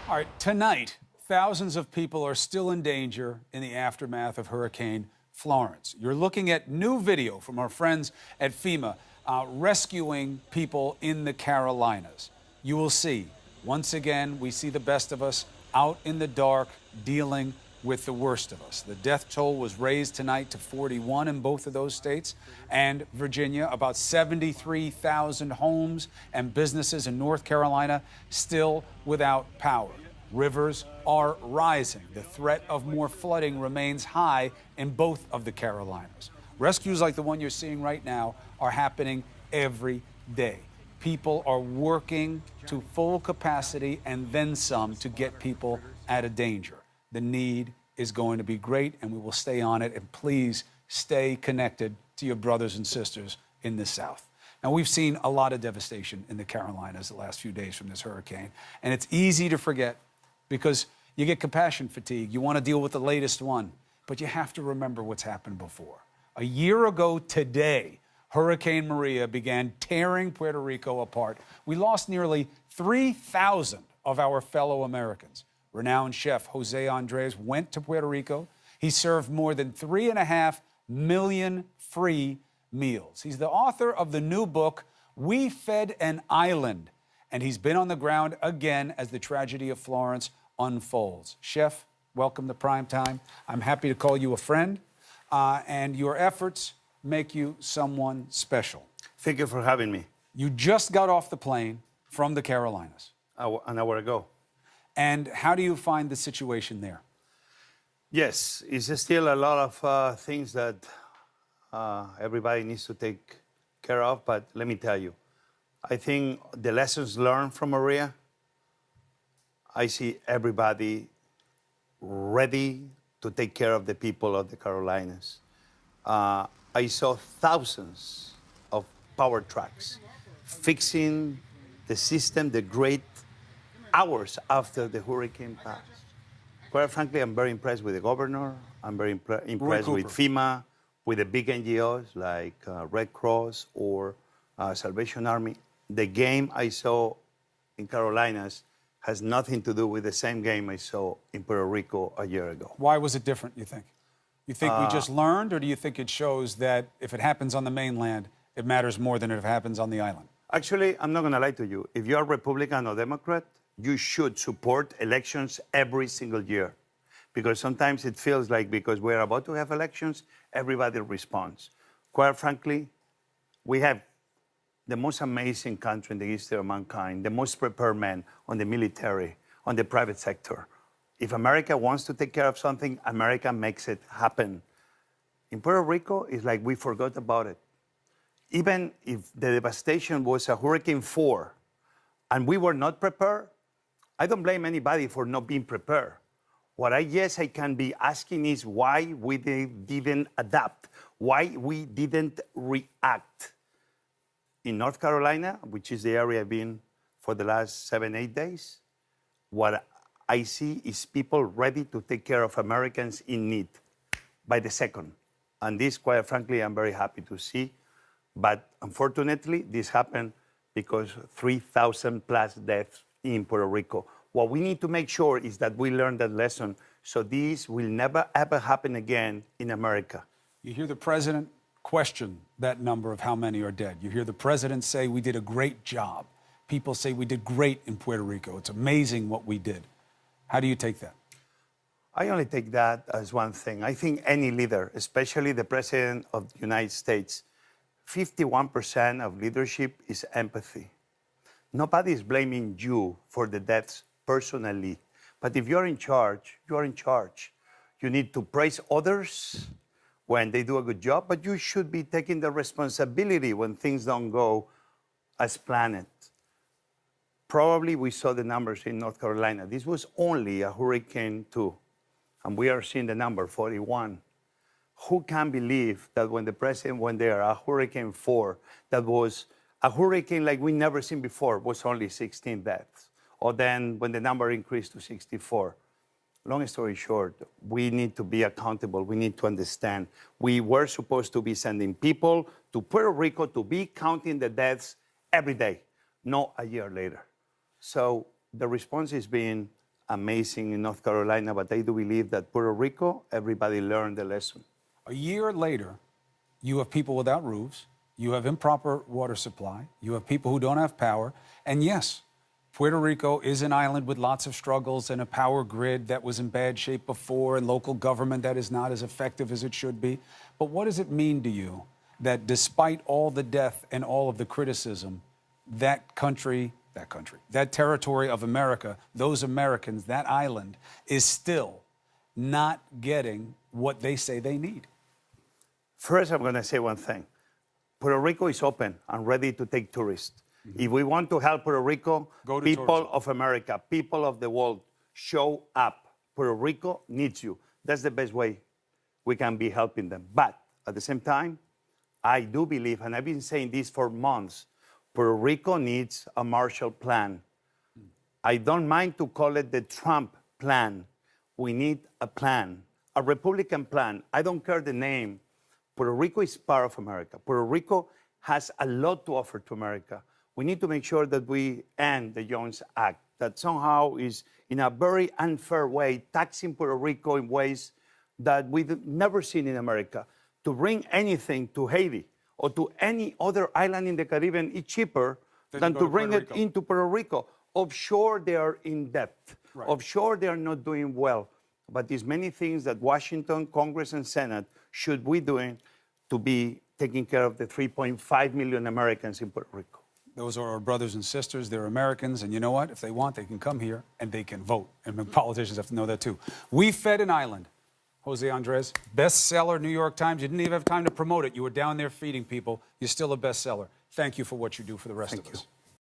All right, tonight, thousands of people are still in danger in the aftermath of Hurricane Florence. You're looking at new video from our friends at FEMA rescuing people in the Carolinas. You will see, once again, we see the best of us out in the dark dealing with the worst of us. The death toll was raised tonight to 41 in both of those states and Virginia. About 73,000 homes and businesses in North Carolina still without power. Rivers are rising. The threat of more flooding remains high in both of the Carolinas. Rescues like the one you're seeing right now are happening every day. People are working to full capacity and then some to get people out of danger. The need is going to be great, and we will stay on it. And please stay connected to your brothers and sisters in the South. Now, we've seen a lot of devastation in the Carolinas the last few days from this hurricane, and it's easy to forget because you get compassion fatigue. You want to deal with the latest one, but you have to remember what's happened before. A year ago today, Hurricane Maria began tearing Puerto Rico apart. We lost nearly 3,000 of our fellow Americans. Renowned chef José Andrés went to Puerto Rico. He served more than 3.5 million free meals. He's the author of the new book, We Fed an Island, and he's been on the ground again as the tragedy of Florence unfolds. Chef, welcome to Prime Time. I'm happy to call you a friend, and your efforts make you someone special. Thank you for having me. You just got off the plane from the Carolinas. An hour ago. And how do you find the situation there? Yes, it's still a lot of things that everybody needs to take care of, but let me tell you, I think the lessons learned from Maria, I see everybody ready to take care of the people of the Carolinas. I saw thousands of power trucks fixing the system, the great hours after the hurricane passed. Quite frankly, I'm very impressed with the governor. I'm very impressed with FEMA, with the big NGOs like Red Cross or Salvation Army. The game I saw in Carolinas has nothing to do with the same game I saw in Puerto Rico a year ago. Why was it different, you think? You think we just learned, or do you think it shows that if it happens on the mainland, it matters more than if it happens on the island? Actually, I'm not going to lie to you. If you're Republican or Democrat, you should support elections every single year. Because sometimes it feels like because we're about to have elections, everybody responds. Quite frankly, we have the most amazing country in the history of mankind, the most prepared men on the military, on the private sector. If America wants to take care of something, America makes it happen. In Puerto Rico, it's like we forgot about it. Even if the devastation was a Hurricane 4 and we were not prepared, I don't blame anybody for not being prepared. What I can be asking is why we didn't adapt, why we didn't react. In North Carolina, which is the area I've been for the last 7, 8 days, what I see is people ready to take care of Americans in need by the second. And this, quite frankly, I'm very happy to see. But unfortunately, this happened because 3,000 plus deaths in Puerto Rico. What we need to make sure is that we learn that lesson so this will never, ever happen again in America. You hear the president question that number of how many are dead. You hear the president say we did a great job. People say we did great in Puerto Rico. It's amazing what we did. How do you take that? I only take that as one thing. I think any leader, especially the president of the United States, 51% of leadership is empathy. Nobody is blaming you for the deaths personally. But if you're in charge, you're in charge. You need to praise others when they do a good job, but you should be taking the responsibility when things don't go as planned. Probably we saw the numbers in North Carolina. This was only a Hurricane 2, and we are seeing the number 41. Who can believe that when the president went there, a Hurricane 4, that was a hurricane like we never seen before, was only 16 deaths. Or then when the number increased to 64. Long story short, we need to be accountable. We need to understand. We were supposed to be sending people to Puerto Rico to be counting the deaths every day, not a year later. So the response is being amazing in North Carolina, but I do believe that Puerto Rico, everybody learned the lesson. A year later, you have people without roofs, you have improper water supply, you have people who don't have power, and yes, Puerto Rico is an island with lots of struggles and a power grid that was in bad shape before and local government that is not as effective as it should be. But what does it mean to you that despite all the death and all of the criticism, that territory of America, those Americans, that island is still not getting what they say they need? First, I'm going to say one thing. Puerto Rico is open and ready to take tourists. If we want to help Puerto Rico, people tourism. of America, people of the world, show up. Puerto Rico needs you. That's the best way we can be helping them. But at the same time, I do believe, and I've been saying this for months, Puerto Rico needs a Marshall Plan. I don't mind to call it the Trump plan. We need a plan, a Republican plan. I don't care the name. Puerto Rico is part of America. Puerto Rico has a lot to offer to America. We need to make sure that we end the Jones Act, that somehow is in a very unfair way taxing Puerto Rico in ways that we've never seen in America. To bring anything to Haiti or to any other island in the Caribbean is cheaper than to bring it into Puerto Rico. Offshore, they are in debt. Right. Offshore, they are not doing well. But there's many things that Washington, Congress, and Senate should be doing to be taking care of the 3.5 million Americans in Puerto Rico. Those are our brothers and sisters. They're Americans. And you know what? If they want, they can come here and they can vote. And politicians have to know that, too. We fed an island. José Andrés, bestseller, New York Times. You didn't even have time to promote it. You were down there feeding people. You're still a bestseller. Thank you for what you do for the rest of us.